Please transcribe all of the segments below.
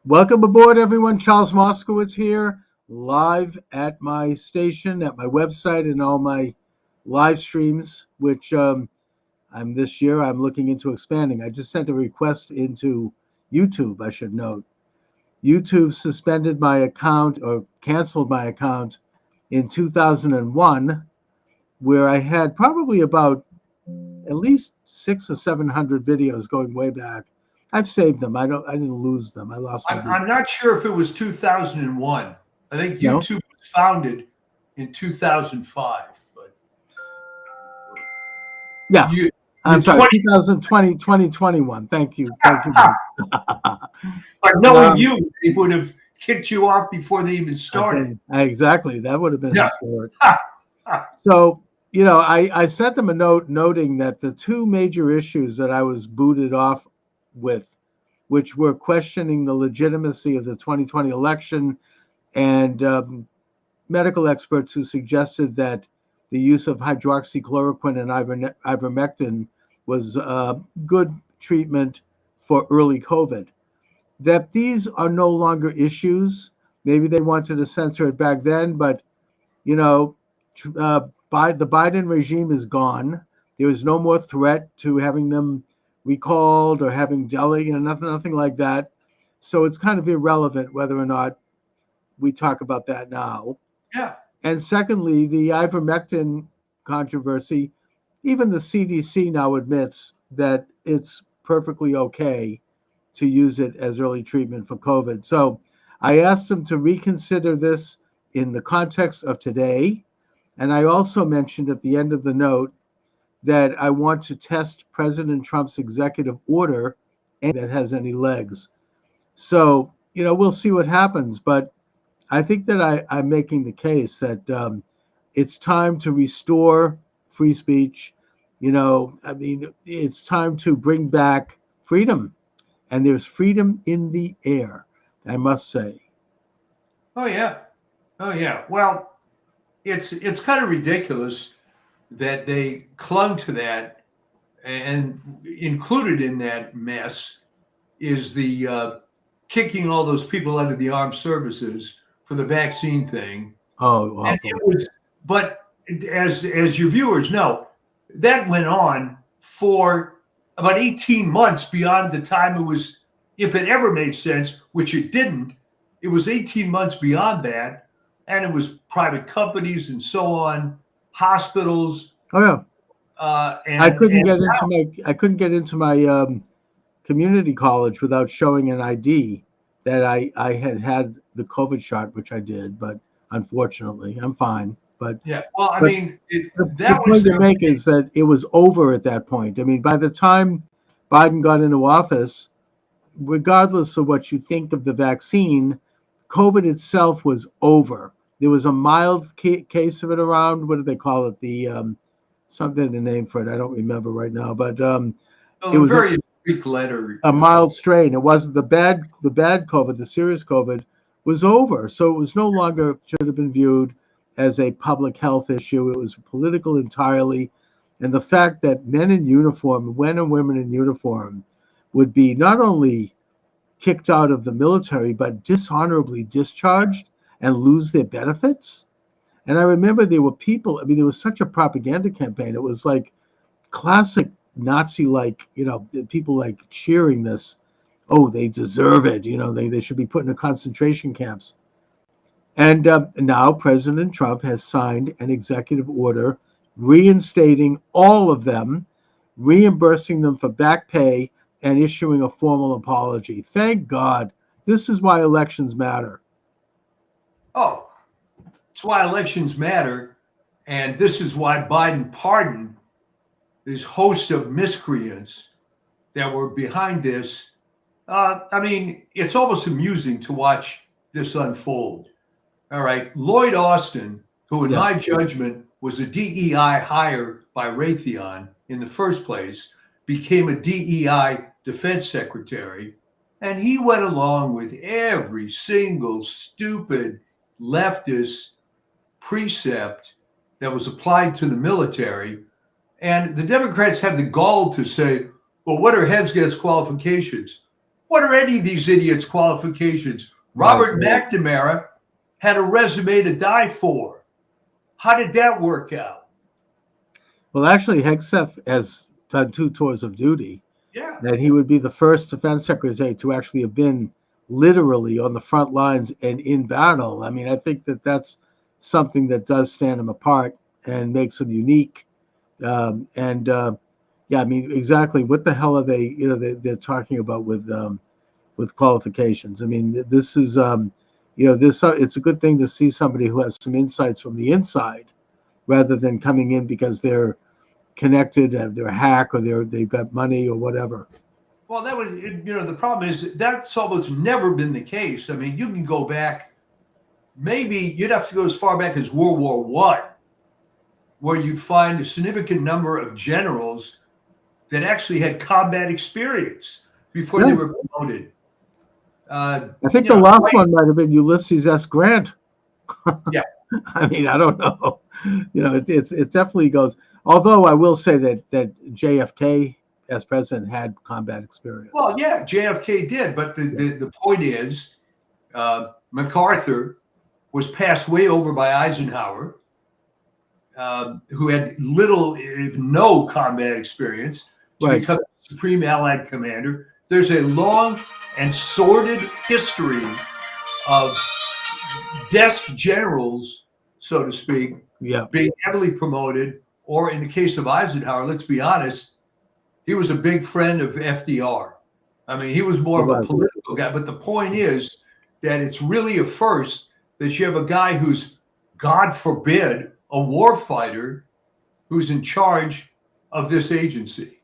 Welcome aboard, everyone. Charles Moscowitz here, live at my station, at my website, and all my live streams, which I'm this year I'm looking into expanding. I just sent a request into YouTube, I should note. YouTube suspended my account or canceled my account in 2001, where I had probably about at least 600 or 700 videos going way back. I've saved them. I didn't lose them. I lost my I'm not sure if it was 2001. I think No. YouTube was founded in 2005. But Yeah. you, I'm the sorry, 20, 2020, 2021. Thank you. Thank you. but knowing you, they would have kicked you off before they even started. Exactly. That would have been Yeah. historic. So, I sent them a note noting that the two major issues that I was booted off with, which were questioning the legitimacy of the 2020 election and medical experts who suggested that the use of hydroxychloroquine and ivermectin was good treatment for early COVID. That these are no longer issues. Maybe they wanted to censor it back then, but you know, the Biden regime is gone. There is no more threat to having them recalled or having Delhi, nothing like that. So it's kind of irrelevant whether or not we talk about that now. Yeah. And secondly, the ivermectin controversy, even the CDC now admits that it's perfectly okay to use it as early treatment for COVID. So I asked them to reconsider this in the context of today. And I also mentioned at the end of the note that I want to test President Trump's executive order and that has any legs. So, we'll see what happens. But I think that I'm making the case that it's time to restore free speech. It's time to bring back freedom. And there's freedom in the air, I must say. Oh yeah. Oh yeah. Well, it's kind of ridiculous that they clung to that, and included in that mess is the kicking all those people out of the armed services for the vaccine thing. Oh, And awful. it was, but as your viewers know, that went on for about 18 months beyond the time it was, if it ever made sense, which it didn't. It was 18 months beyond that, and it was private companies and so on, hospitals. Oh yeah. And I couldn't now, get into my community college without showing an ID that I had the COVID shot, which I did, but unfortunately, I'm fine. But yeah. Well, I but mean, the that was point to make is that it was over at that point. I mean, by the time Biden got into office, regardless of what you think of the vaccine, COVID itself was over. There was a mild case of it around. What do they call it? The something the name for it. I don't remember right now, but it a was very Greek letter. a mild strain. It wasn't the bad COVID. The serious COVID was over. So it was no longer should have been viewed as a public health issue. It was political entirely. And the fact that men in uniform, men and women in uniform, would be not only kicked out of the military, but dishonorably discharged and lose their benefits. And I remember there were people, there was such a propaganda campaign. It was like classic Nazi-like, people like cheering this. Oh, they deserve it. They should be put in concentration camps. And now President Trump has signed an executive order reinstating all of them, reimbursing them for back pay, and issuing a formal apology. Thank God. This is why elections matter. Oh, that's why elections matter. And this is why Biden pardoned this host of miscreants that were behind this. It's almost amusing to watch this unfold. All right. Lloyd Austin, who in my judgment was a DEI hire by Raytheon in the first place, became a DEI defense secretary. And he went along with every single stupid leftist precept that was applied to the military. And the Democrats have the gall to say, well, what are Hesketh's qualifications? What are any of these idiots' qualifications? Right. Robert McNamara had a resume to die for. How did that work out? Well, actually, Hegseth has done 2 tours of duty, Yeah. and he would be the first defense secretary to actually have been literally on the front lines and in battle. I mean, I think that that's something that does stand him apart and makes him unique. Yeah, I mean, exactly. What the hell are they? They're talking about with qualifications. I mean, this is this. It's a good thing to see somebody who has some insights from the inside, rather than coming in because they're connected and they're a hack or they've got money or whatever. Well, that was, the problem is that's almost never been the case. I mean, you can go back, maybe you'd have to go as far back as World War I, where you'd find a significant number of generals that actually had combat experience before they were promoted. I think the last one might have been Ulysses S. Grant. Yeah. I mean, I don't know. It definitely goes. Although I will say that JFK as president had combat experience. Well, yeah, JFK did, but the point is, MacArthur was passed way over by Eisenhower, who had little, if no, combat experience to become Supreme Allied Commander. There's a long and sordid history of desk generals, so to speak, being heavily promoted, or in the case of Eisenhower, let's be honest, he was a big friend of FDR. I mean, he was more of a political guy, but the point is that it's really a first that you have a guy who's, God forbid, a war fighter who's in charge of this agency.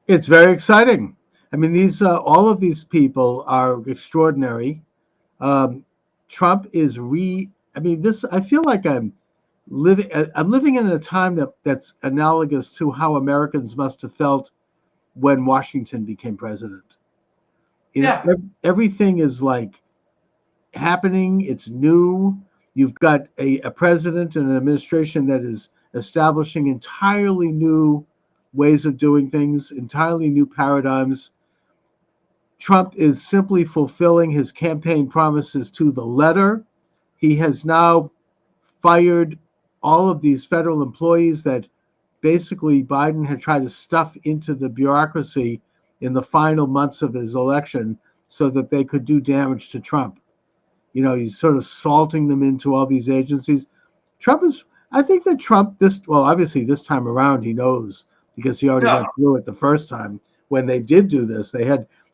It's very exciting. I mean, all of these people are extraordinary. Trump is I feel like I'm living in a time that's analogous to how Americans must have felt when Washington became president. Everything is like happening. It's new. You've got a president and an administration that is establishing entirely new ways of doing things, entirely new paradigms. Trump is simply fulfilling his campaign promises to the letter. He has now fired all of these federal employees that basically Biden had tried to stuff into the bureaucracy in the final months of his election so that they could do damage to Trump. He's sort of salting them into all these agencies. I think that Trump, obviously this time around he knows, because he already went through it the first time when they did do this.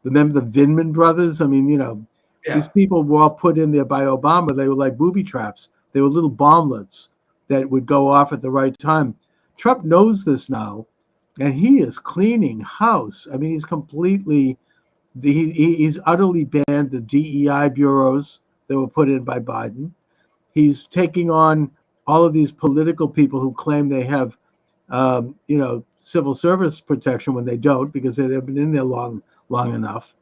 Remember the Vindman brothers? I mean, these people were all put in there by Obama. They were like booby traps. They were little bomblets that would go off at the right time. Trump knows this now, and he is cleaning house. I mean, he's utterly banned the DEI bureaus that were put in by Biden. He's taking on all of these political people who claim they have, civil service protection when they don't, because they've been in there long enough.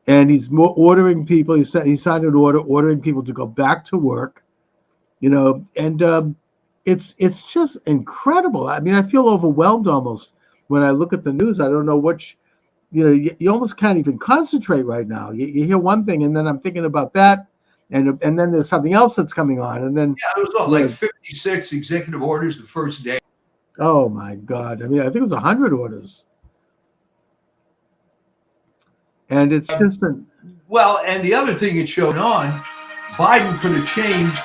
And he's ordering people. He signed an order ordering people to go back to work. And it's just incredible. I mean, I feel overwhelmed almost when I look at the news. I don't know which. You almost can't even concentrate right now. You hear one thing, and then I'm thinking about that. And then there's something else that's coming on, and then it was like 56 executive orders the first day. Oh my God! I mean, I think it was 100 orders, and it's just and the other thing it showed on, Biden could have changed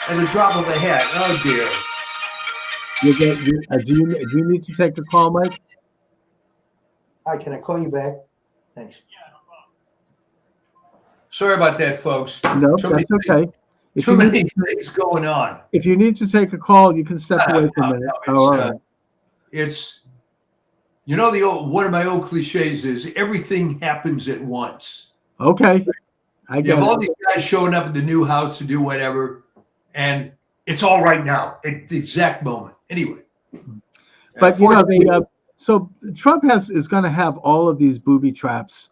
at a drop of a hat. Oh dear! Do you need to take the call, Mike? Hi, can I call you back? Thanks. Sorry about that, folks. No, that's okay. Too many things going on. If you need to take a call, you can step away for a minute. All right. It's, one of my old cliches is everything happens at once. Okay. I get it. All these guys showing up at the new house to do whatever, and it's all right now at the exact moment. Anyway. But, so Trump is going to have all of these booby traps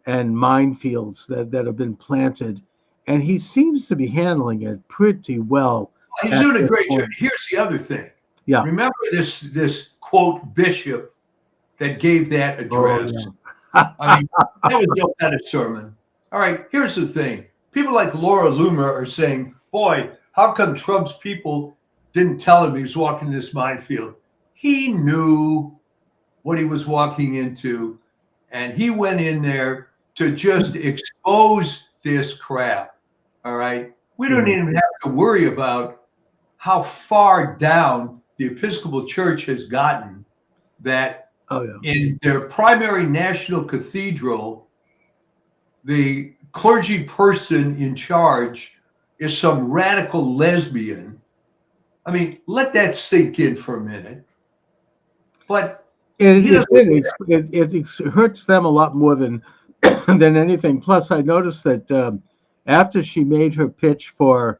and minefields that have been planted, and he seems to be handling it pretty well. He's doing a great job. Here's the other thing. Yeah. Remember this quote bishop that gave that address? I mean, that was no kind of sermon. All right, here's the thing. People like Laura Loomer are saying, boy, how come Trump's people didn't tell him he was walking this minefield? He knew what he was walking into, and he went in there to just expose this crap. All right. We don't Yeah. even have to worry about how far down the Episcopal Church has gotten that Oh yeah. in their primary national cathedral, the clergy person in charge is some radical lesbian. I mean, let that sink in for a minute. But he doesn't. It hurts them a lot more than than anything. Plus, I noticed that after she made her pitch for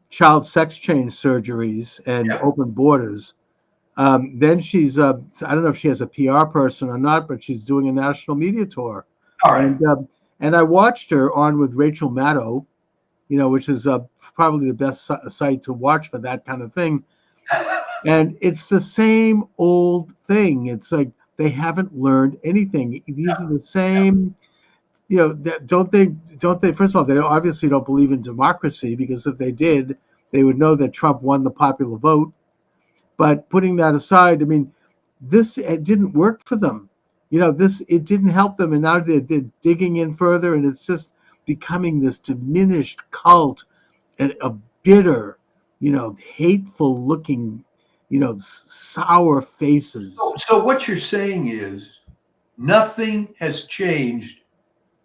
child sex change surgeries and Yeah. open borders, then she's I don't know if she has a PR person or not, but she's doing a national media tour. All right. And I watched her on with Rachel Maddow, which is probably the best site to watch for that kind of thing. And it's the same old thing. It's like they haven't learned anything. These are the same, don't they, first of all, they obviously don't believe in democracy, because if they did, they would know that Trump won the popular vote. But putting that aside, I mean, it didn't work for them. It didn't help them. And now they're digging in further, and it's just becoming this diminished cult of bitter, hateful looking, sour faces. So what you're saying is nothing has changed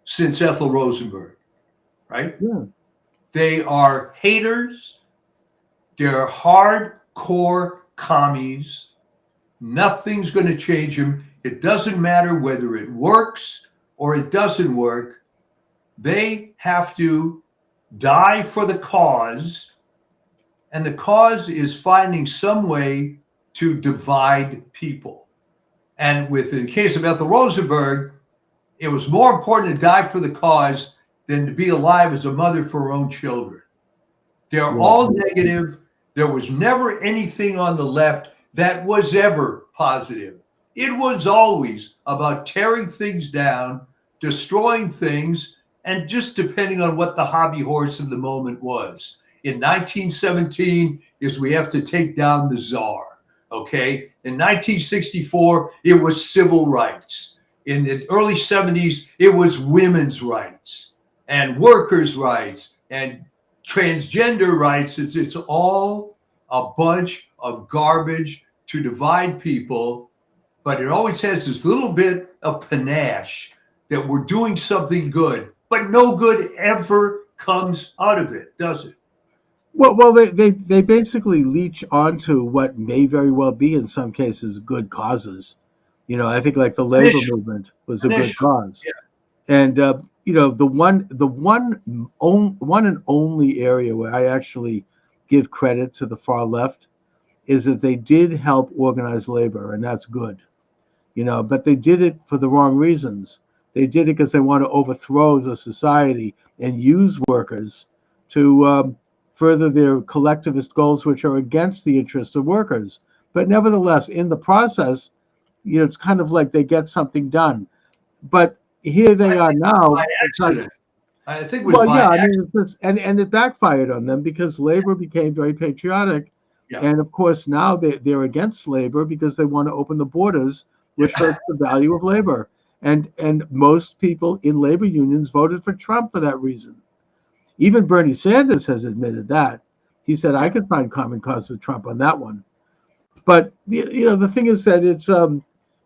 since Ethel Rosenberg, right? Yeah. They are haters. They're hardcore commies. Nothing's going to change them. It doesn't matter whether it works or it doesn't work. They have to die for the cause. And the cause is finding some way to divide people. And in the case of Ethel Rosenberg, it was more important to die for the cause than to be alive as a mother for her own children. They're all negative. There was never anything on the left that was ever positive. It was always about tearing things down, destroying things, and just depending on what the hobby horse of the moment was. In 1917 is we have to take down the czar. Okay. In 1964, it was civil rights. In the early 70s, it was women's rights and workers' rights and transgender rights. It's all a bunch of garbage to divide people, but it always has this little bit of panache that we're doing something good, but no good ever comes out of it, does it? Well, they basically leech onto what may very well be, in some cases, good causes. I think like the labor movement was a good cause. Yeah. And the one and only area where I actually give credit to the far left is that they did help organize labor, and that's good. But they did it for the wrong reasons. They did it because they want to overthrow the society and use workers to further their collectivist goals, which are against the interests of workers. But nevertheless, in the process, it's kind of like they get something done. But here they are now. I think it was by accident. And it backfired on them because labor became very patriotic. Yeah. And of course, now they're against labor because they want to open the borders, which hurts the value of labor. And most people in labor unions voted for Trump for that reason. Even Bernie Sanders has admitted that. He said, I could find common cause with Trump on that one. But, the thing is that it's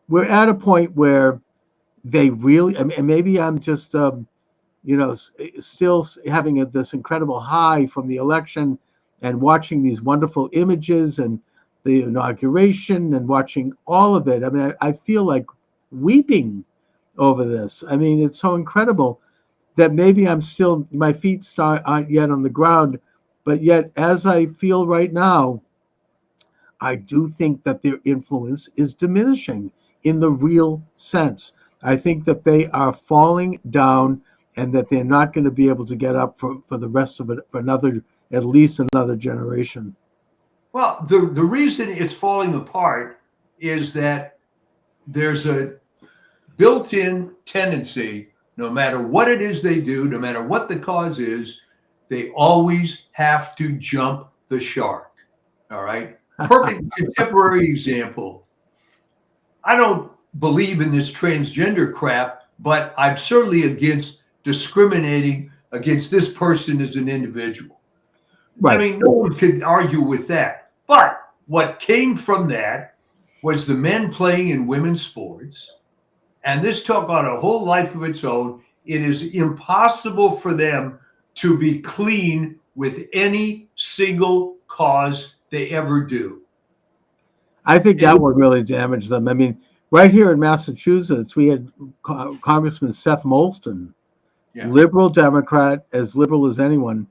we're at a point where they really, and maybe I'm just, still having this incredible high from the election and watching these wonderful images and the inauguration and watching all of it. I mean, I feel like weeping over this. I mean, it's so incredible that maybe my feet aren't yet on the ground, but yet as I feel right now, I do think that their influence is diminishing in the real sense. I think that they are falling down and that they're not going to be able to get up for the rest of it for at least another generation. Well, the reason it's falling apart is that there's a built-in tendency, no matter what it is they do, no matter what the cause is, they always have to jump the shark. All right. Perfect contemporary example. I don't believe in this transgender crap, but I'm certainly against discriminating against this person as an individual. I Right. mean, no one could argue with that. But what came from that was the men playing in women's sports. And this took on a whole life of its own. It is impossible for them to be clean with any single cause they ever do. I think It that is, would really damage them. I mean, right here in Massachusetts, we had Congressman Seth Molston, yeah. liberal Democrat, as liberal as anyone,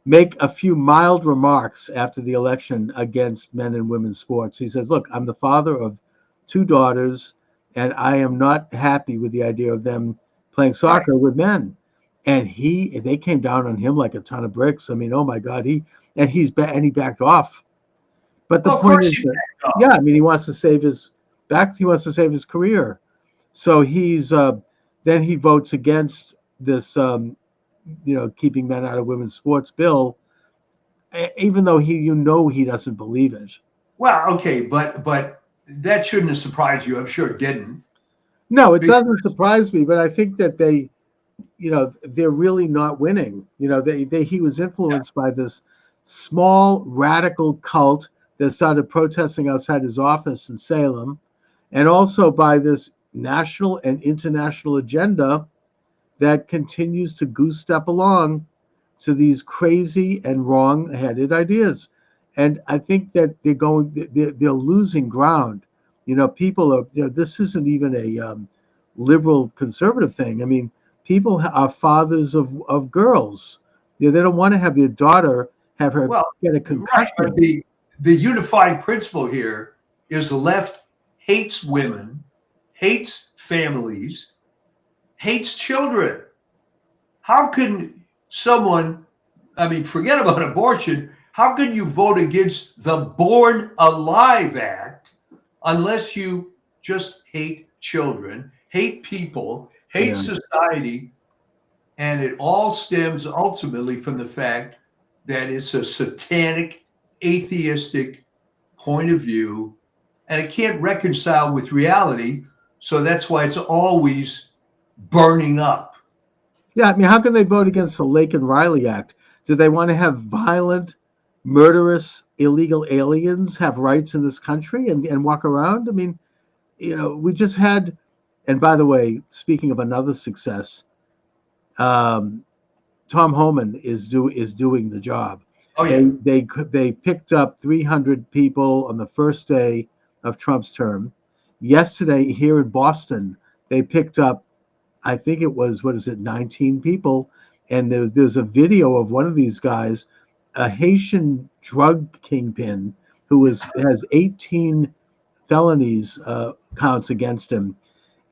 make a few mild remarks after the election against men and women's sports. He says, look, I'm the father of 2 daughters, and I am not happy with the idea of them playing soccer with men. And they came down on him like a ton of bricks. I mean, oh my God, he backed off. But the Well, of point course is you that, back yeah, up. I mean, he wants to save his career. So then he votes against this, keeping men out of women's sports bill, even though he doesn't believe it. Well, okay, but that shouldn't have surprised you. I'm sure it didn't. No, it Because, doesn't surprise me, but I think that they're really not winning. He was influenced by this small radical cult that started protesting outside his office in Salem, and also by this national and international agenda that continues to goose step along to these crazy and wrong-headed ideas. And I think that they're losing ground. People are. This isn't even a liberal conservative thing. I mean, people are fathers of girls. They don't want to have their daughter have her well, get a right, but concussion. the unifying principle here is the left hates women, hates families, hates children. How can someone, I mean, forget about abortion, how can you vote against the Born Alive Act unless you just hate children, hate people, hate Yeah. society? And it all stems ultimately from the fact that it's a satanic, atheistic point of view, and it can't reconcile with reality. So that's why it's always burning up. Yeah, I mean, how can they vote against the Lake and Riley Act? Do they want to have violent, murderous, illegal aliens have rights in this country and walk around? I mean, we just had, and by the way, speaking of another success, Tom Homan is doing the job. Oh, yeah. They picked up 300 people on the first day of Trump's term. Yesterday here in Boston, they picked up, I think it was, 19 people. And there's a video of one of these guys, a Haitian drug kingpin who has 18 felonies counts against him.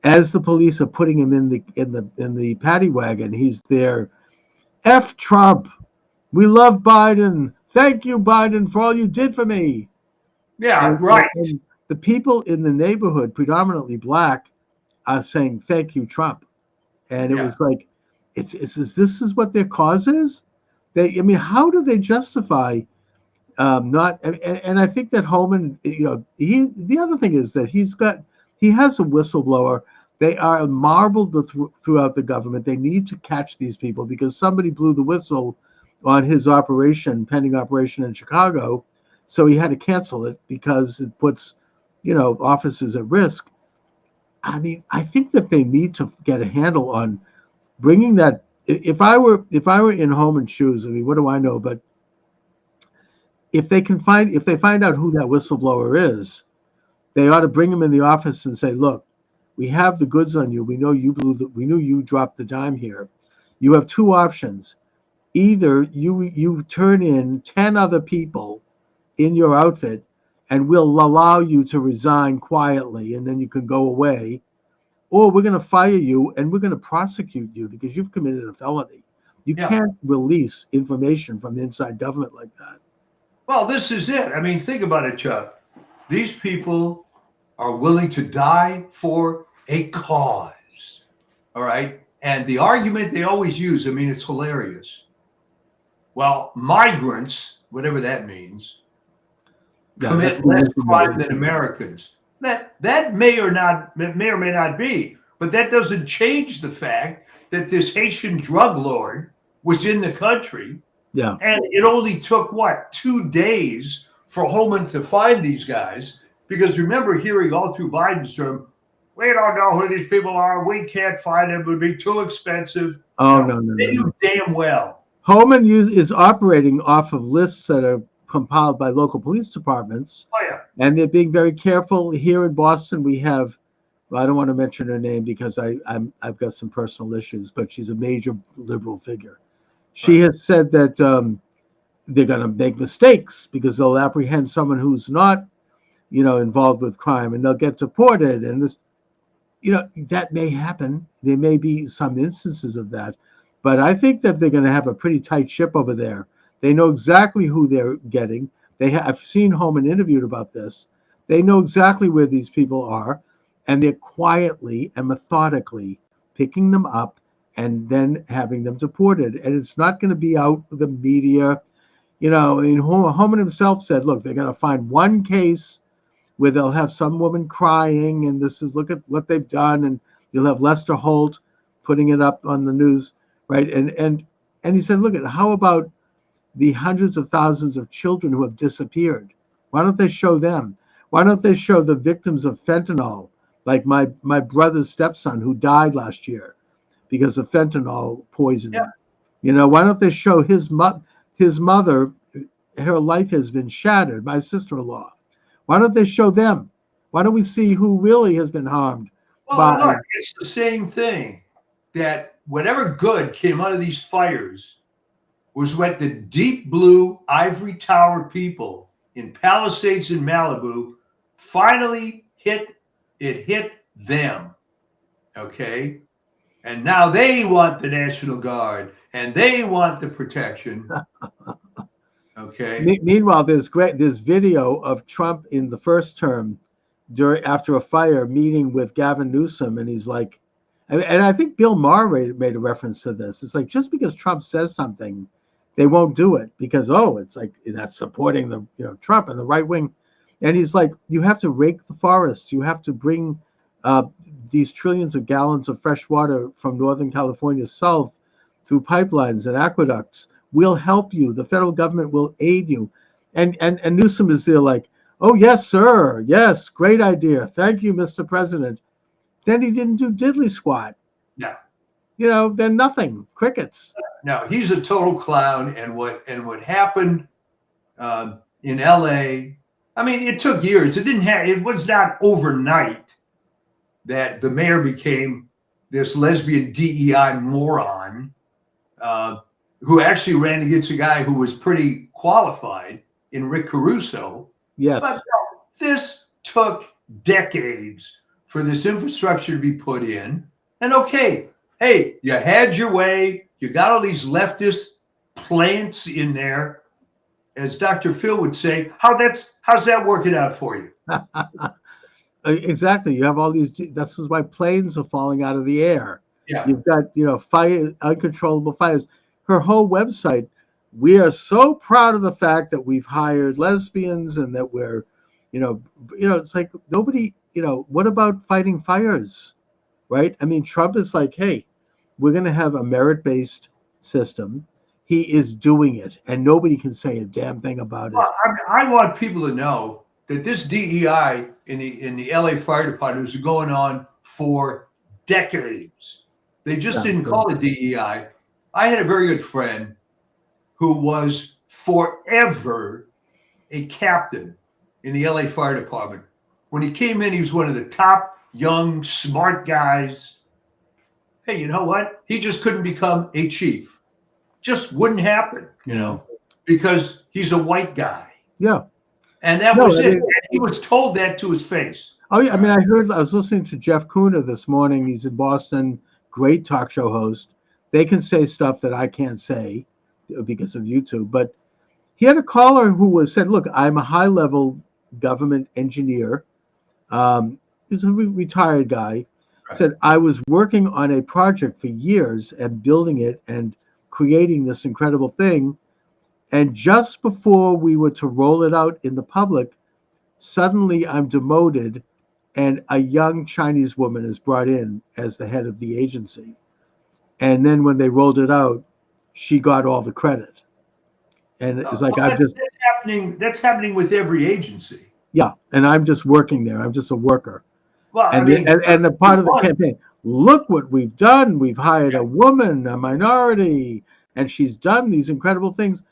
As the police are putting him in the paddy wagon, he's there. F Trump. We love Biden. Thank you, Biden, for all you did for me. Yeah, right. And the people in the neighborhood, predominantly black, are saying, thank you, Trump. And it was like, this is what their cause is? How do they justify not? And I think that Homan, the other thing is that he has a whistleblower. They are marbled throughout the government. They need to catch these people because somebody blew the whistle on his pending operation in Chicago. So he had to cancel it because it puts, officers at risk. I mean, I think that they need to get a handle on bringing that. If I were in Homan's shoes, I mean, what do I know? But if they find out who that whistleblower is, they ought to bring him in the office and say, look, we have the goods on you. We know we knew you dropped the dime here. You have 2 options. Either you turn in 10 other people in your outfit and we'll allow you to resign quietly and then you can go away, or we're going to fire you and we're going to prosecute you because you've committed a felony. You can't release information from inside government like that. Well, this is it. I mean, think about it, Chuck. These people are willing to die for a cause. All right. And the argument they always use, I mean, it's hilarious. Well, migrants, whatever that means, Yeah, that's commit the less crime euphemism. than Americans. That may or may not be, but that doesn't change the fact that this Haitian drug lord was in the country, Yeah. and it only took what 2 days for Holman to find these guys. Because remember hearing all through Biden's term, we don't know who these people are. We can't find them. It would be too expensive. Oh, no, no, They no, knew no. damn well. Holman is operating off of lists that are compiled by local police departments, Oh yeah. and they're being very careful. Here in Boston, we have, well, I don't want to mention her name because I've got some personal issues, but she's a major liberal figure. She Right. has said that they're going to make mistakes because they'll apprehend someone who's not, involved with crime, and they'll get deported. And this, that may happen. There may be some instances of that, but I think that they're going to have a pretty tight ship over there. They know exactly who they're getting. I've seen Holman interviewed about this. They know exactly where these people are, and they're quietly and methodically picking them up and then having them deported. And it's not going to be out with the media. And Holman himself said, look, they're going to find one case where they'll have some woman crying, and this is, look at what they've done, and you'll have Lester Holt putting it up on the news, right? And he said, look at how about the hundreds of thousands of children who have disappeared? Why don't they show them? Why don't they show the victims of fentanyl, like my brother's stepson who died last year because of fentanyl poisoning? Yeah. Why don't they show his mother? Her life has been shattered. My sister-in-law. Why don't they show them? Why don't we see who really has been harmed? Well, look, it's the same thing, that whatever good came out of these fires was what the deep blue ivory tower people in Palisades and Malibu finally hit them. Okay. And now they want the National Guard and they want the protection. Okay. Meanwhile, there's video of Trump in the first term after a fire meeting with Gavin Newsom, and he's like, and I think Bill Maher made a reference to this. It's like, just because Trump says something, they won't do it because, it's like that's supporting the Trump and the right wing. And he's like, you have to rake the forests. You have to bring these trillions of gallons of fresh water from Northern California south through pipelines and aqueducts. We'll help you. The federal government will aid you. And Newsom is there like, oh, yes, sir. Yes, great idea. Thank you, Mr. President. Then he didn't do diddly squat. Yeah. Then nothing. Crickets. No, he's a total clown. And what happened in LA, I mean, it took years. It was not overnight that the mayor became this lesbian DEI moron who actually ran against a guy who was pretty qualified in Rick Caruso. Yes. But this took decades for this infrastructure to be put in. And okay, hey, you had your way. You got all these leftist plants in there. As Dr. Phil would say, how's that working out for you? Exactly. You have all these. This is why planes are falling out of the air. Yeah. You've got, fire, uncontrollable fires. Her whole website, we are so proud of the fact that we've hired lesbians and that we're, it's like nobody, what about fighting fires, right? I mean, Trump is like, hey, we're going to have a merit-based system. He is doing it, and nobody can say a damn thing about it. Well, I want people to know that this DEI in the LA Fire Department was going on for decades. They just didn't call it DEI. I had a very good friend who was forever a captain in the LA Fire Department. When he came in, he was one of the top young, smart guys. Hey, you know what? He just couldn't become a chief. Just wouldn't happen, because he's a white guy. Yeah. And that was it. And he was told that to his face. Oh, yeah. I mean, I was listening to Jeff Kuhner this morning. He's in Boston, great talk show host. They can say stuff that I can't say because of YouTube. But he had a caller who said, look, I'm a high-level government engineer. He's a retired guy. said, I was working on a project for years and building it and creating this incredible thing. And just before we were to roll it out in the public, suddenly I'm demoted and a young Chinese woman is brought in as the head of the agency. And then when they rolled it out, she got all the credit. And it's like, that's happening. That's happening with every agency. Yeah. And I'm just working there. I'm just a worker. Well, And, and the part of the campaign, look what we've done. We've hired a woman, a minority, and she's done these incredible things.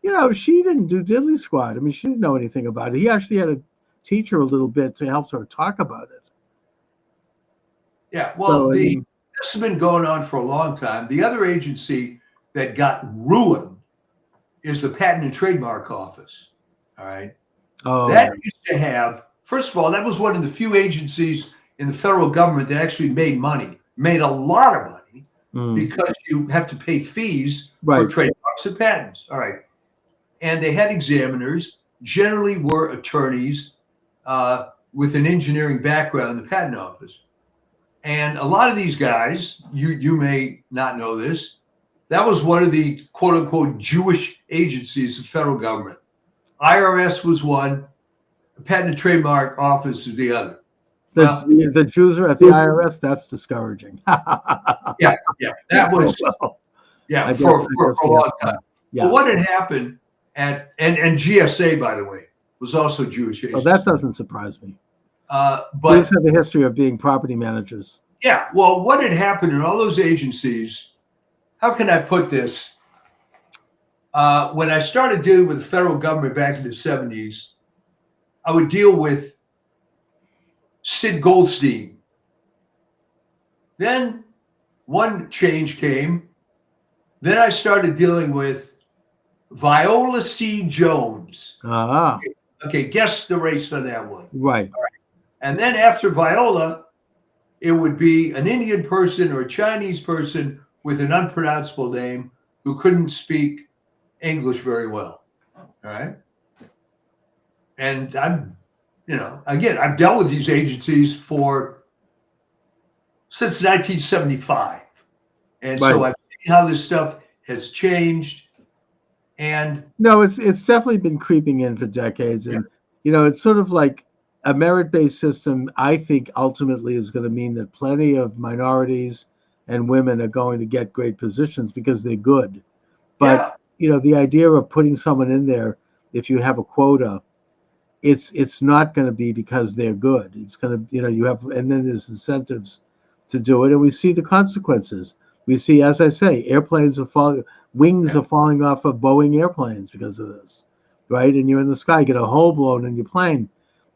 You know, she didn't do diddly squat. I mean, she didn't know anything about it. He actually had to teach her a little bit to help her talk about it. Yeah, well, this has been going on for a long time. The other agency that got ruined is the Patent and Trademark Office. All right. Oh, that used to have, first of all, that was one of the few agencies in the federal government that actually made money, made a lot of money, because you have to pay fees for trademarks and patents. All right. And they had examiners, generally were attorneys with an engineering background in the patent office. And a lot of these guys, you may not know this, that was one of the quote unquote Jewish agencies of the federal government. IRS was one, the Patent and Trademark Office is the other. The Jews are at the IRS. That's discouraging. yeah, that was for a long time. Yeah. But what had happened and GSA, by the way, was also Jewish agency. Oh, that doesn't surprise me. But Jews have a history of being property managers. Yeah. Well, what had happened in all those agencies? How can I put this? When I started dealing with the federal government back in the 70s, I would deal with Sid Goldstein. Then one change came. Then I started dealing with Viola C. Jones. Okay, guess the race on that one. Right. And then after Viola, it would be an Indian person or a Chinese person with an unpronounceable name who couldn't speak English very well. All right. And I've dealt with these agencies since 1975. And so I've seen how this stuff has changed. And no, it's definitely been creeping in for decades. And, it's sort of like a merit-based system, I think ultimately is going to mean that plenty of minorities and women are going to get great positions because they're good. But, the idea of putting someone in there, if you have a quota, it's not going to be because they're good. It's going to, and then there's incentives to do it. And we see the consequences. We see, as I say, airplanes are falling, wings are falling off of Boeing airplanes because of this, right? And you're in the sky, get a hole blown in your plane.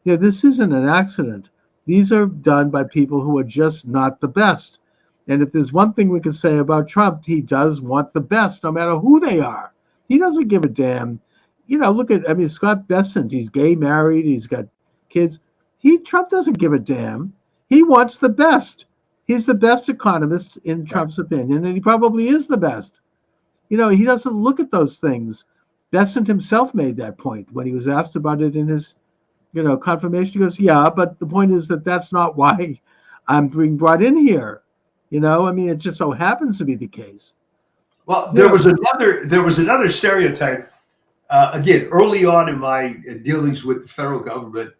This isn't an accident. These are done by people who are just not the best. And if there's one thing we can say about Trump, he does want the best, no matter who they are. He doesn't give a damn. Look at, Scott Bessent, he's gay, married, he's got kids. Trump doesn't give a damn. He wants the best. He's the best economist in Trump's opinion, and he probably is the best. He doesn't look at those things. Bessent himself made that point when he was asked about it in his, confirmation. He goes, yeah, but the point is that that's not why I'm being brought in here. It just so happens to be the case. Well, there was another stereotype, again, early on in my dealings with the federal government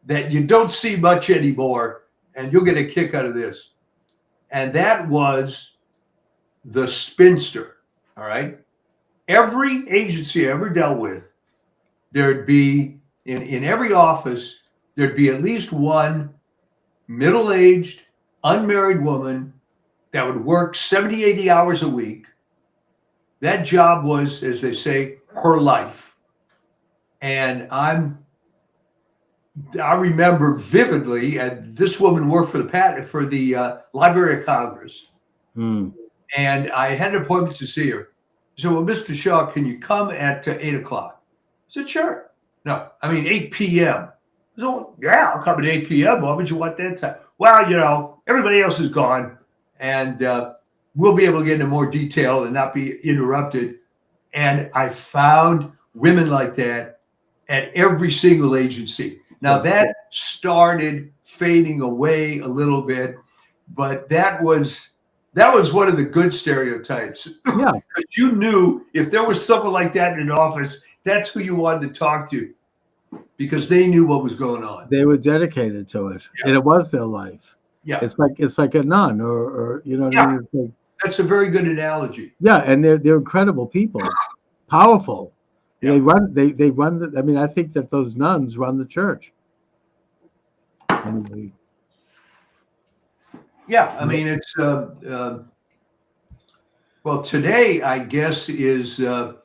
that you don't see much anymore, and you'll get a kick out of this. And that was the spinster, all right? Every agency I ever dealt with, there'd be, in every office, there'd be at least one middle-aged, unmarried woman that would work 70, 80 hours a week. That job was, as they say, her life. And I remember vividly, and this woman worked for the Library of Congress. And I had an appointment to see her. She said, well, Mr. Shaw, can you come at 8 o'clock? I said, sure. No, 8 p.m. I said, well, yeah, I'll come at 8 p.m. Why would you want that time? Well, everybody else is gone. And we'll be able to get into more detail and not be interrupted. And I found women like that at every single agency. Now that started fading away a little bit. but that was one of the good stereotypes. Yeah, Because you knew if there was someone like that in an office, that's who you wanted to talk to, because they knew what was going on. they were dedicated to it, Yeah. and it was their life. Yeah, It's like a nun, or you know what I yeah, mean? It's like, that's a very good analogy. yeah, and they're incredible people, powerful. Yeah. They run the. I mean, I think that those nuns run the church. Anyway, Yeah, I mean it's well, today I guess is the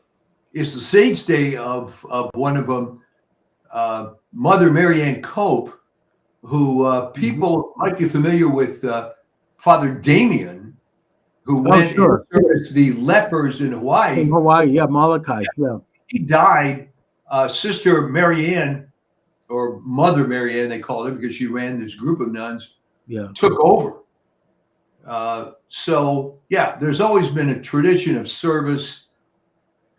Saints' Day of one of them, Mother Mary Ann Cope, who people might be familiar with, Father Damien, who went sure. and serviced the lepers in Hawaii. In Hawaii, yeah, Molokai, yeah. He died. Sister Mary Ann, or Mother Mary Ann, they called her because she ran this group of nuns, Yeah. took over. So yeah, there's always been a tradition of service,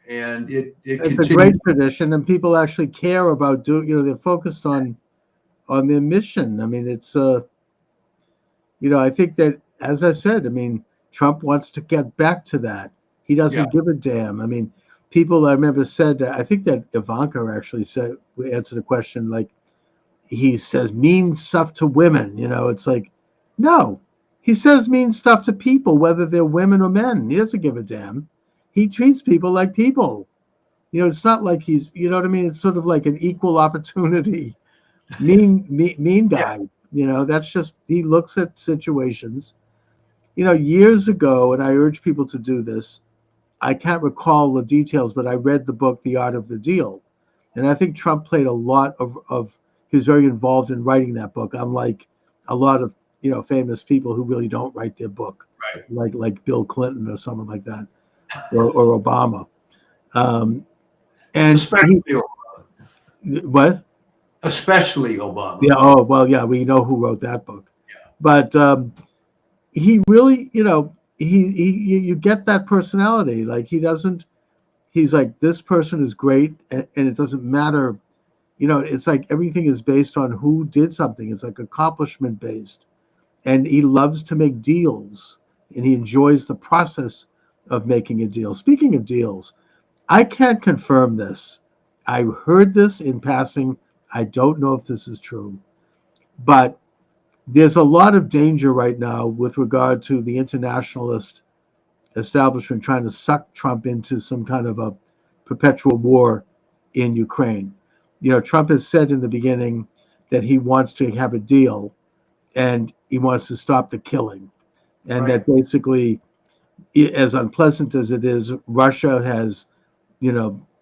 and it It's continues. a great tradition, and people actually care about they're focused on their mission. I mean, it's I think that, as I said, I mean, Trump wants to get back to that. He doesn't give a damn. I mean, people, I remember, said, I think that Ivanka actually said, we answered a question like, he says mean stuff to women. It's like, no, he says mean stuff to people, whether they're women or men. He doesn't give a damn. He treats people like people. It's not like he's, you know what I mean? It's sort of like an equal opportunity mean guy. That's just, he looks at situations. Years ago, and I urge people to do this, I can't recall the details, but I read the book, The Art of the Deal. And I think Trump played a lot of he was very involved in writing that book, unlike a lot of, famous people who really don't write their book, Right. like Bill Clinton or someone like that, or Obama. And Especially Obama. What? Especially Obama. Yeah. Oh, well, yeah, we know who wrote that book. Yeah. But he really, you get that personality. Like, he's like, this person is great, and it doesn't matter. It's like everything is based on who did something. It's like accomplishment based. And he loves to make deals, and he enjoys the process of making a deal. Speaking of deals, I can't confirm this. I heard this in passing. I don't know if this is true, but there's a lot of danger right now with regard to the internationalist establishment trying to suck Trump into some kind of a perpetual war in Ukraine. Trump has said in the beginning that he wants to have a deal, and he wants to stop the killing. And that basically, as unpleasant as it is, Russia has,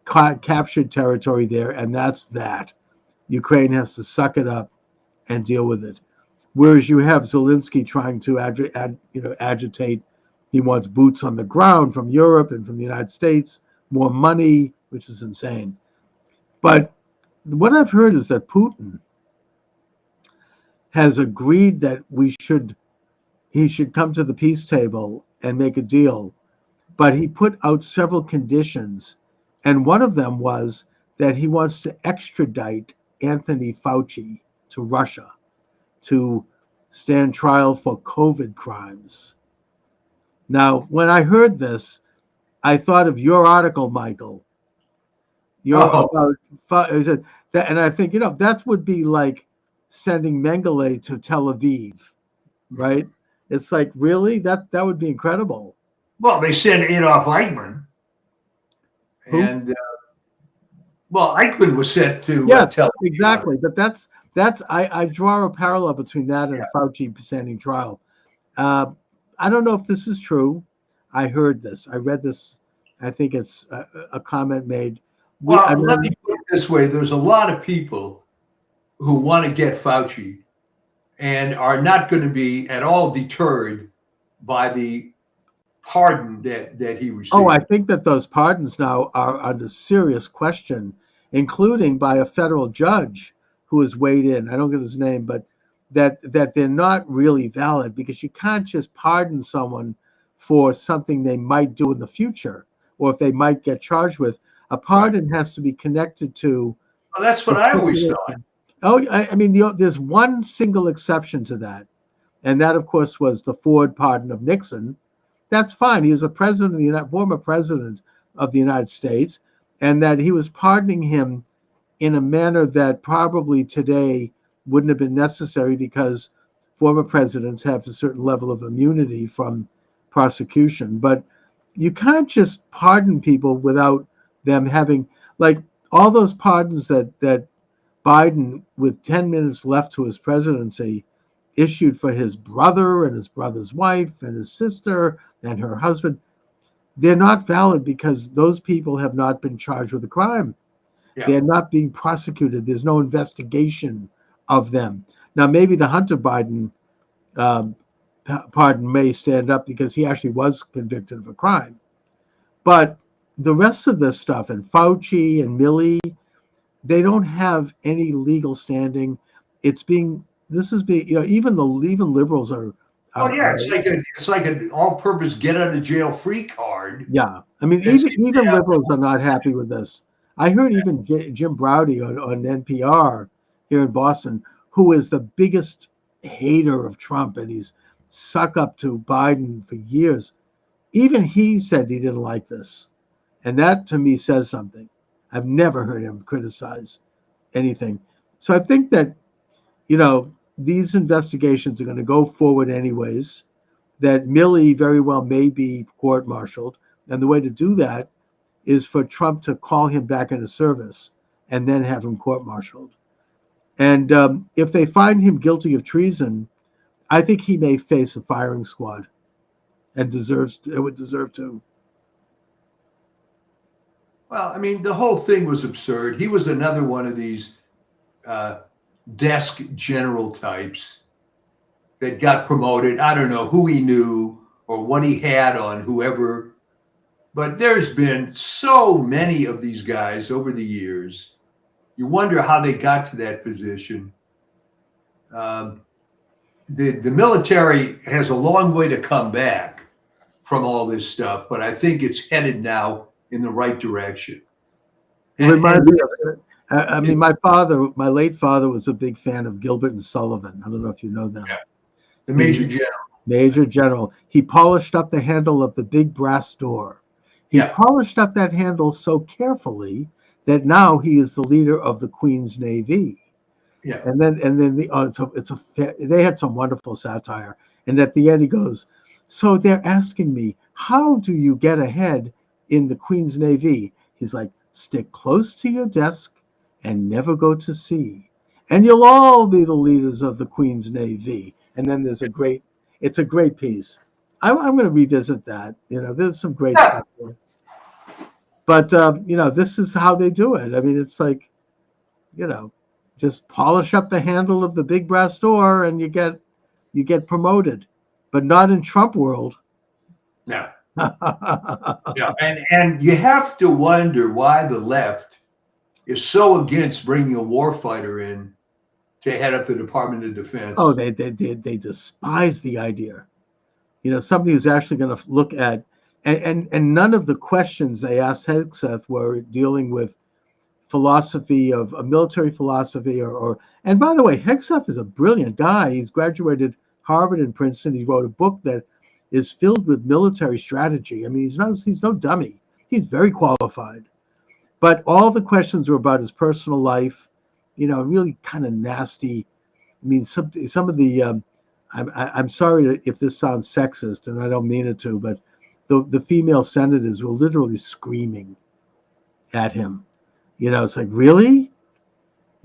captured territory there, and that's that. Ukraine has to suck it up and deal with it. Whereas you have Zelensky trying to agitate. He wants boots on the ground from Europe and from the United States, more money, which is insane. But what I've heard is that Putin has agreed that he should come to the peace table and make a deal. But he put out several conditions, and one of them was that he wants to extradite Anthony Fauci to Russia to stand trial for COVID crimes. Now, when I heard this, I thought of your article, Michael. And I think, that would be like sending Mengele to Tel Aviv, right? It's like, really? That would be incredible. Well, they sent Adolf Eichmann. Who? And Eichmann was sent to Tel Aviv. Exactly. But that's I draw a parallel between that and Fauci standing trial. I don't know if this is true. I heard this. I read this. I think it's a comment made. Let me put it this way. There's a lot of people who want to get Fauci and are not going to be at all deterred by the pardon that he received. Oh, I think that those pardons now are under serious question, including by a federal judge who has weighed in. I don't get his name, but that they're not really valid, because you can't just pardon someone for something they might do in the future, or if they might get charged with. A pardon has to be connected to. Well, that's what I always thought. Oh, I mean, there's one single exception to that, And that, of course, was the Ford pardon of Nixon. That's fine. He was a president of the former president of the United States, and that he was pardoning him in a manner that probably today wouldn't have been necessary because former presidents have a certain level of immunity from prosecution. But you can't just pardon people without them having, like, all those pardons that Biden, with 10 minutes left to his presidency, issued for his brother and his brother's wife and his sister and her husband. They're not valid because those people have not been charged with a crime. Yeah. They're not being prosecuted. There's no investigation of them. Now, maybe the Hunter Biden pardon may stand up because he actually was convicted of a crime. But the rest of this stuff, and Fauci and Milley, they don't have any legal standing. This is being, even liberals are. Oh yeah, it's like an all-purpose get out of jail free card. Yeah, I mean, even liberals are not happy with this. I heard even Jim Braude on NPR here in Boston, who is the biggest hater of Trump, and he's suck up to Biden for years. Even he said he didn't like this, and that to me says something. I've never heard him criticize anything. So I think that, these investigations are going to go forward anyways, that Milley very well may be court-martialed. And the way to do that is for Trump to call him back into service and then have him court-martialed. And if they find him guilty of treason, I think he may face a firing squad and would deserve to. Well, I mean, the whole thing was absurd. He was another one of these desk general types that got promoted. I don't know who he knew or what he had on whoever, but there's been so many of these guys over the years. You wonder how they got to that position. The military has a long way to come back from all this stuff, but I think it's headed now in the right direction. It reminds me of it. I mean, my late father was a big fan of Gilbert and Sullivan. I don't know if you know them. Yeah. The Major General. Major General. He polished up the handle of the big brass door. He polished up that handle so carefully that now he is the leader of the Queen's Navy. Yeah. And then they had some wonderful satire. And at the end he goes, so they're asking me, how do you get ahead in the Queen's Navy? He's like, stick close to your desk and never go to sea, and you'll all be the leaders of the Queen's Navy. And then it's a great piece. I'm going to revisit that. There's some great stuff there. But, this is how they do it. I mean, it's like, just polish up the handle of the big brass door and you get promoted, but not in Trump world. No. Yeah. And you have to wonder why the left is so against bringing a warfighter in to head up the Department of Defense. Oh, they despise the idea. Somebody who's actually going to look at, and none of the questions they asked Hegseth were dealing with philosophy of a military philosophy or. And by the way, Hegseth is a brilliant guy. He's graduated Harvard and Princeton. He wrote a book that is filled with military strategy. I mean, he's no dummy. He's very qualified. But all the questions were about his personal life, really kind of nasty. I mean, some of the, I'm sorry if this sounds sexist, and I don't mean it to, but the female senators were literally screaming at him. It's like, really?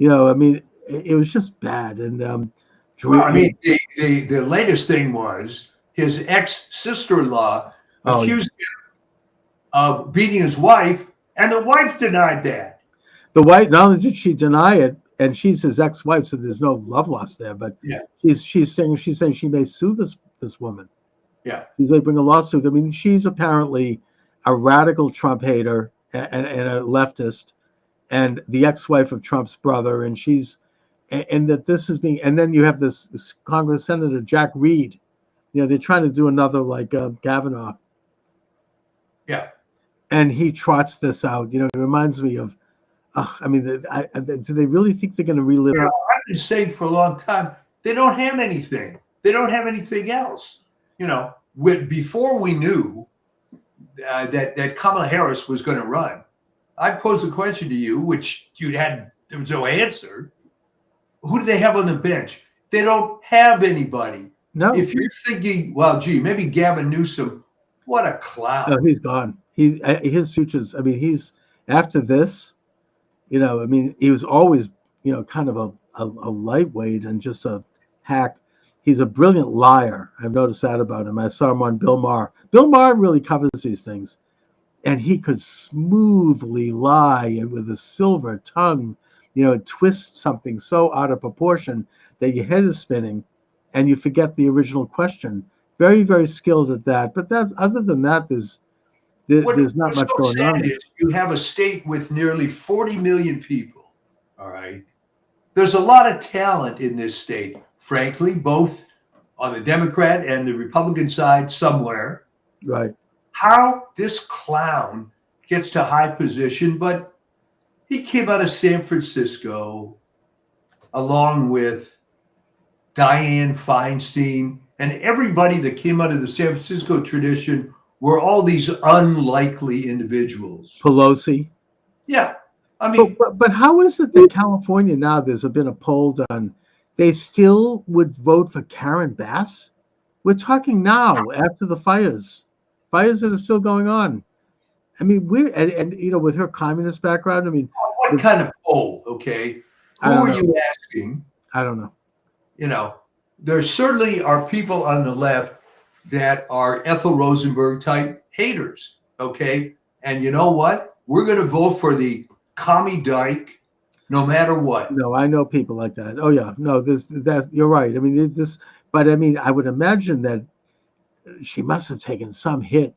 I mean, it was just bad. And well, I mean, the latest thing was his ex-sister-in-law accused him of beating his wife, and the wife denied that. The wife, not only did she deny it, and she's his ex-wife, so there's no love lost there, but she's saying she may sue this woman. Yeah. She's going to bring a lawsuit. I mean, she's apparently a radical Trump hater and a leftist, and the ex-wife of Trump's brother, and that this is being, and then you have this Congress Senator Jack Reed. They're trying to do another like Kavanaugh. Yeah. And he trots this out. It reminds me of, I mean, do they really think they're going to relive it? I've been saying for a long time, they don't have anything. They don't have anything else. Before we knew that Kamala Harris was going to run, I posed a question to you, which there was no answer. Who do they have on the bench? They don't have anybody. No. If you're thinking, well, gee, maybe Gavin Newsom, what a clown. No, he's gone. His futures. I mean, he's after this. He was always, kind of a lightweight and just a hack. He's a brilliant liar. I've noticed that about him. I saw him on Bill Maher. Bill Maher really covers these things, and he could smoothly lie and with a silver tongue, twist something so out of proportion that your head is spinning and you forget the original question. Very, very skilled at that. But other than that, there's not much going on. You have a state with nearly 40 million people. All right. There's a lot of talent in this state, frankly, both on the Democrat and the Republican side somewhere. Right. How this clown gets to high position, but he came out of San Francisco along with Dianne Feinstein, and everybody that came out of the San Francisco tradition were all these unlikely individuals. Pelosi. Yeah. I mean, but how is it that California now, there's been a poll done, they still would vote for Karen Bass? We're talking now after the fires that are still going on. I mean, with her communist background, I mean, what kind of poll? Okay, who are you asking? I don't know. There certainly are people on the left that are Ethel Rosenberg type haters. Okay, and you know what? We're going to vote for the commie dyke, no matter what. No, I know people like that. Oh yeah, no, you're right. I mean, but I mean, I would imagine that she must have taken some hit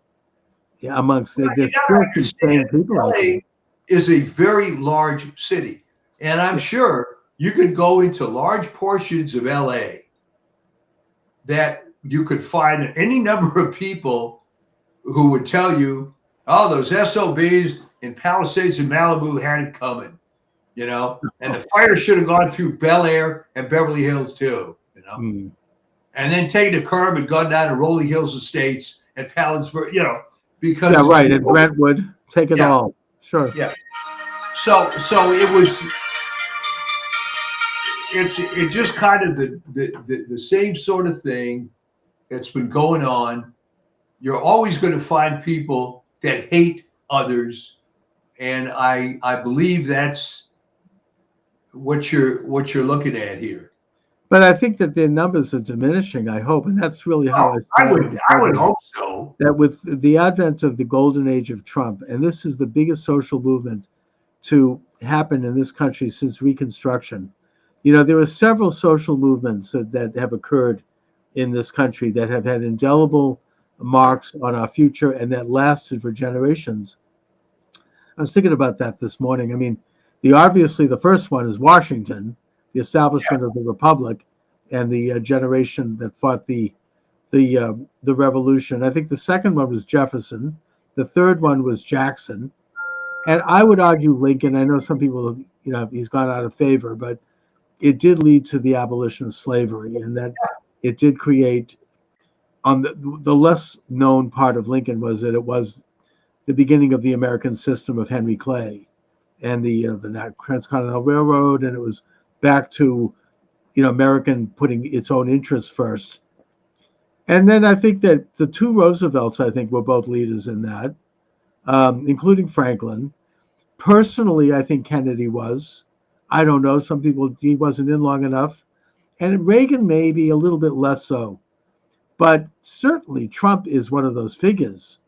amongst the same people out there. Is a very large city, and I'm sure you could go into large portions of LA that you could find any number of people who would tell you, oh, those SOBs in Palisades and Malibu had it coming, and the fire should have gone through Bel Air and Beverly Hills too, and then taken a curb and gone down to Rolling Hills Estates and Palandsburg, because and Brentwood, take it all, sure, yeah. So it's just kind of the same sort of thing that's been going on. You're always going to find people that hate others, and I believe that's what you're looking at here. But I think that their numbers are diminishing, I hope, and that's really how I would hope so. That with the advent of the golden age of Trump, and this is the biggest social movement to happen in this country since Reconstruction. There are several social movements that have occurred in this country that have had indelible marks on our future and that lasted for generations. I was thinking about that this morning. I mean, obviously the first one is Washington, the establishment of the Republic, and the generation that fought the Revolution. I think the second one was Jefferson. The third one was Jackson. And I would argue Lincoln. I know some people, he's gone out of favor, but it did lead to the abolition of slavery, and that it did create, on the less known part of Lincoln was that it was the beginning of the American system of Henry Clay and the Transcontinental Railroad, and it was back to, American putting its own interests first. And then I think that the two Roosevelts, I think, were both leaders in that, including Franklin. Personally, I think Kennedy was. I don't know. Some people, he wasn't in long enough. And Reagan maybe a little bit less so. But certainly Trump is one of those figures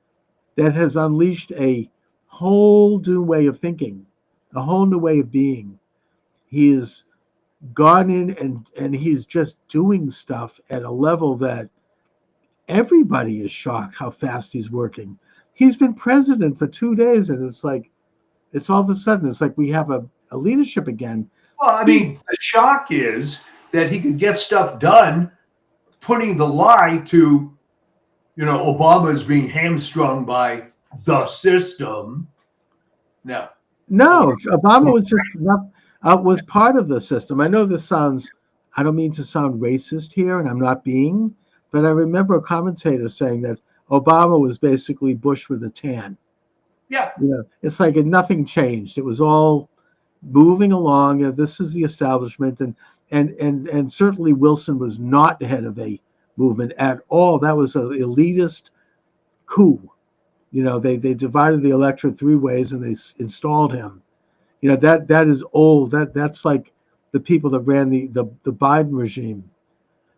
that has unleashed a whole new way of thinking, a whole new way of being. He has gone in and he's just doing stuff at a level that everybody is shocked how fast he's working. He's been president for 2 days, and it's like, it's all of a sudden, it's like we have a leadership again. Well, I mean, the shock is that he could get stuff done, putting the lie to, Obama is being hamstrung by the system. No, Obama was just was part of the system. I know this sounds I don't mean to sound racist here, and I'm not being, but I remember a commentator saying that Obama was basically Bush with a tan. Yeah. It's like nothing changed. It was all moving along. This is the establishment, and certainly Wilson was not head of a movement at all. That was an elitist coup. They divided the electorate three ways, and they installed him. That is old. That's like the people that ran the Biden regime.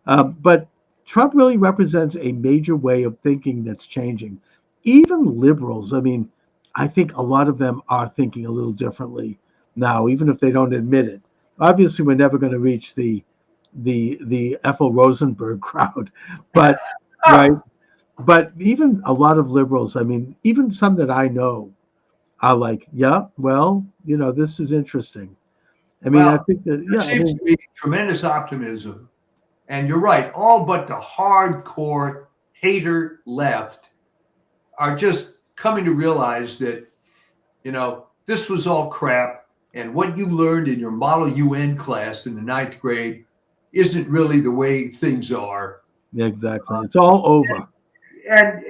But Trump really represents a major way of thinking that's changing. Even liberals, I mean, I think a lot of them are thinking a little differently now, even if they don't admit it. Obviously, we're never going to reach the Ethel Rosenberg crowd, but right. But even a lot of liberals, I mean, even some that I know, are like, yeah, well, this is interesting. I mean, I Well, think that, there yeah, I seems mean, to be tremendous optimism. And you're right, all but the hardcore hater left are just coming to realize that, this was all crap. And what you learned in your Model UN class in the ninth grade isn't really the way things are. yeah, exactly. It's all over. And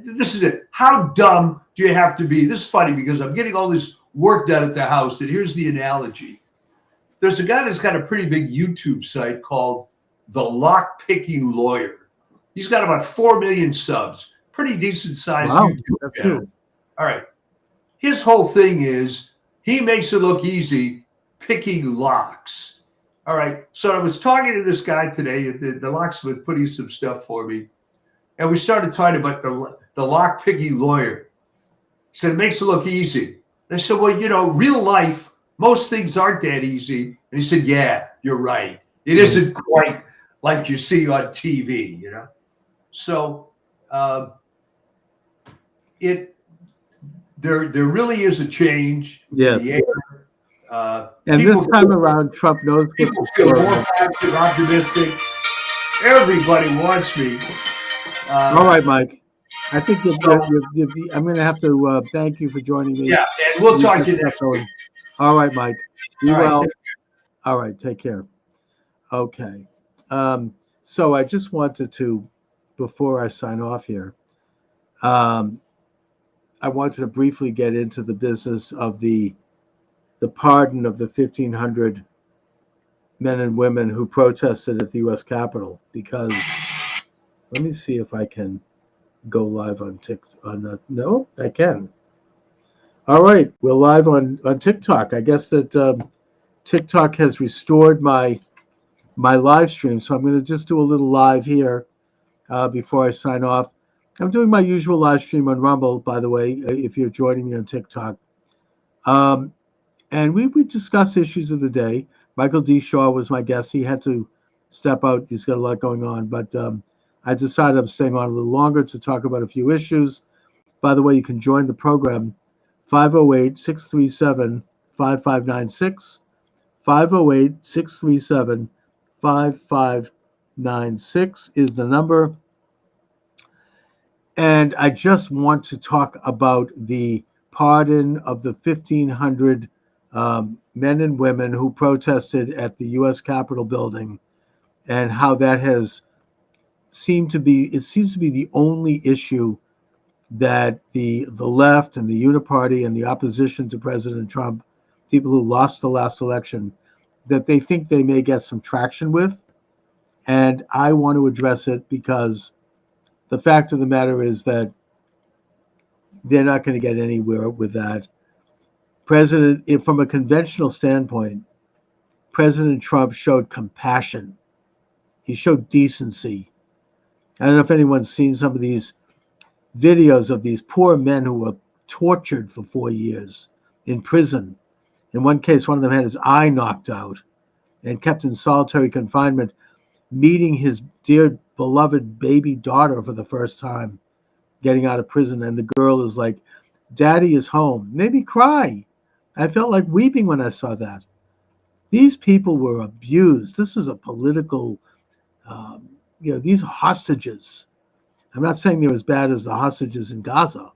this is it. How dumb do you have to be? This is funny because I'm getting all this work done at the house. And here's the analogy. There's a guy that's got a pretty big YouTube site called The Lock Picking Lawyer. He's got about 4 million subs. Pretty decent sized Wow, YouTube that's channel. huge. All right. His whole thing is he makes it look easy picking locks. All right. So I was talking to this guy today, the locksmith, putting some stuff for me. And we started talking about the lock picking lawyer. He said, it makes it look easy. And I said, well, real life, most things aren't that easy. And he said, yeah, you're right. It isn't quite like you see on TV, So there really is a change Yes. in the air. And this time around, Trump knows what people feel more positive, optimistic. Everybody wants me. All right, Mike. I think I'm going to have to thank you for joining me. Yeah, and we'll talk to you next week. All right, Mike. Be All right, well. All right, take care. Okay. So I just wanted to, before I sign off here, I wanted to briefly get into the business of the pardon of the 1,500 men and women who protested at the U.S. Capitol, because let me see if I can go live on TikTok. No, I can. All right, we're live on TikTok. I guess that TikTok has restored my live stream, so I'm going to just do a little live here before I sign off. I'm doing my usual live stream on Rumble, by the way, if you're joining me on TikTok. And we discuss issues of the day. Michael D. Shaw was my guest. He had to step out. He's got a lot going on, but I decided I'm staying on a little longer to talk about a few issues. By the way, you can join the program. 508-637-5596. 508-637-5596 is the number. And I just want to talk about the pardon of the 1,500 men and women who protested at the U.S. Capitol building, and how that has seems to be the only issue that the left and the Uniparty and the opposition to President Trump, people who lost the last election, that they think they may get some traction with. And I want to address it because the fact of the matter is that they're not going to get anywhere with that. From a conventional standpoint, President Trump showed compassion. He showed decency. I don't know if anyone's seen some of these videos of these poor men who were tortured for 4 years in prison. In one case, one of them had his eye knocked out and kept in solitary confinement, meeting his dear beloved baby daughter for the first time, getting out of prison. And the girl is like, Daddy is home. Made me cry. I felt like weeping when I saw that. These people were abused. This was a political, these hostages. I'm not saying they're as bad as the hostages in Gaza,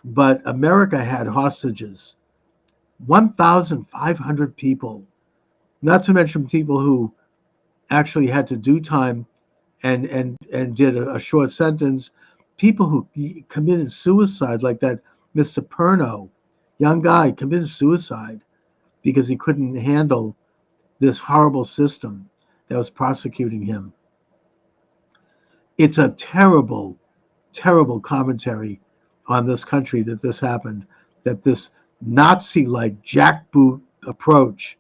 but America had hostages. 1,500 people not to mention people who actually had to do time and did a short sentence, people who committed suicide, like that Mr. Perno, young guy, committed suicide because he couldn't handle this horrible system that was prosecuting him. It's a terrible, terrible commentary on this country that this happened, that this Nazi-like jackboot approach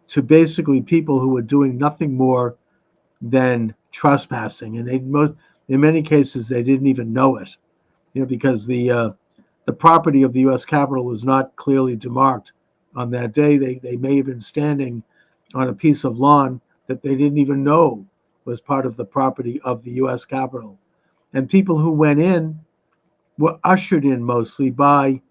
to basically people who were doing nothing more than trespassing, and in many cases they didn't even know it, because the property of the U.S. Capitol was not clearly demarked on that day. They may have been standing on a piece of lawn that they didn't even know was part of the property of the U.S. Capitol, and people who went in were ushered in mostly by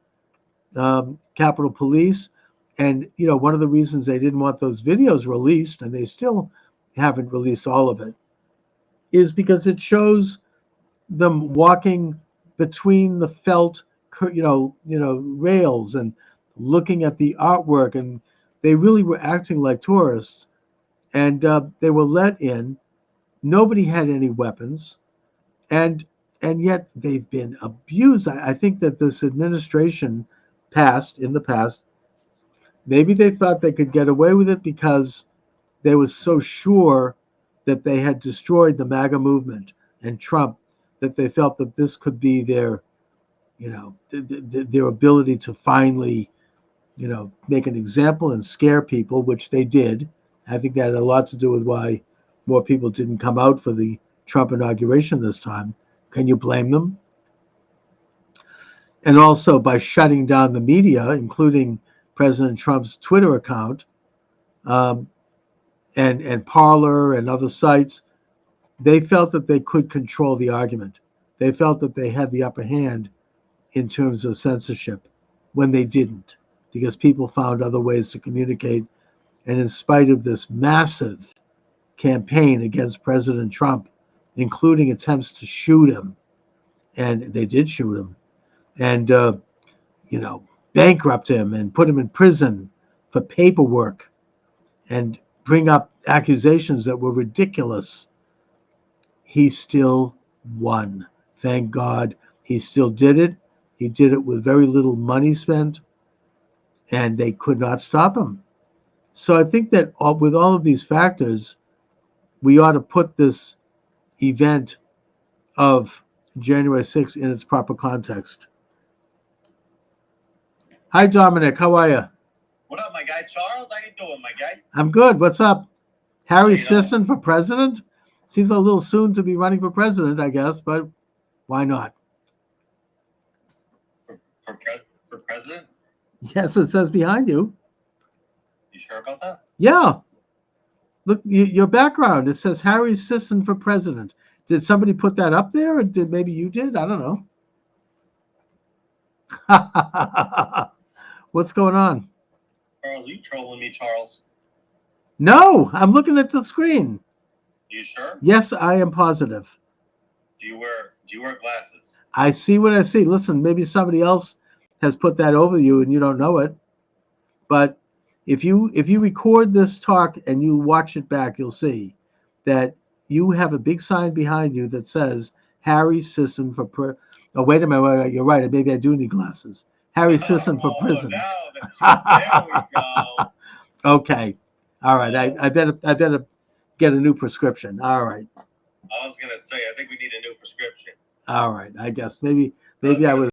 Capitol Police. And one of the reasons they didn't want those videos released, and they still haven't released all of it, is because it shows them walking between the felt, rails and looking at the artwork, and they really were acting like tourists. And they were let in. Nobody had any weapons, and yet they've been abused. I think that this administration in the past, maybe they thought they could get away with it because they were so sure that they had destroyed the MAGA movement and Trump, that they felt that this could be their, their ability to finally, make an example and scare people, which they did. I think that had a lot to do with why more people didn't come out for the Trump inauguration this time. Can you blame them? And also by shutting down the media, including President Trump's Twitter account, and Parler and other sites, they felt that they could control the argument. They felt that they had the upper hand in terms of censorship when they didn't, because people found other ways to communicate. And in spite of this massive campaign against President Trump, including attempts to shoot him, and they did shoot him, and bankrupt him and put him in prison for paperwork and bring up accusations that were ridiculous, he still won. Thank God he still did it. He did it with very little money spent, and they could not stop him. So I think that with all of these factors, we ought to put this event of January 6th in its proper context. Hi, Dominic. How are you? What up, my guy? Charles, how you doing, my guy? I'm good. What's up? Harry Sisson for president? Seems a little soon to be running for president, I guess, but why not? For president? Yes, it says behind you. You sure about that? Yeah. Look, your background, it says Harry Sisson for president. Did somebody put that up there, or maybe you did? I don't know. What's going on? Charles, are you trolling me, Charles? No, I'm looking at the screen. You sure? Yes, I am positive. Do you wear glasses? I see what I see. Listen, maybe somebody else has put that over you and you don't know it. But if you record this talk and you watch it back, you'll see that you have a big sign behind you that says Harry Sisson for oh, wait a minute, you're right. Maybe I do need glasses. Harry Sisson for president. There we go. Okay. All right. I better get a new prescription. All right. I was gonna say, I think we need a new prescription. All right. I guess maybe I was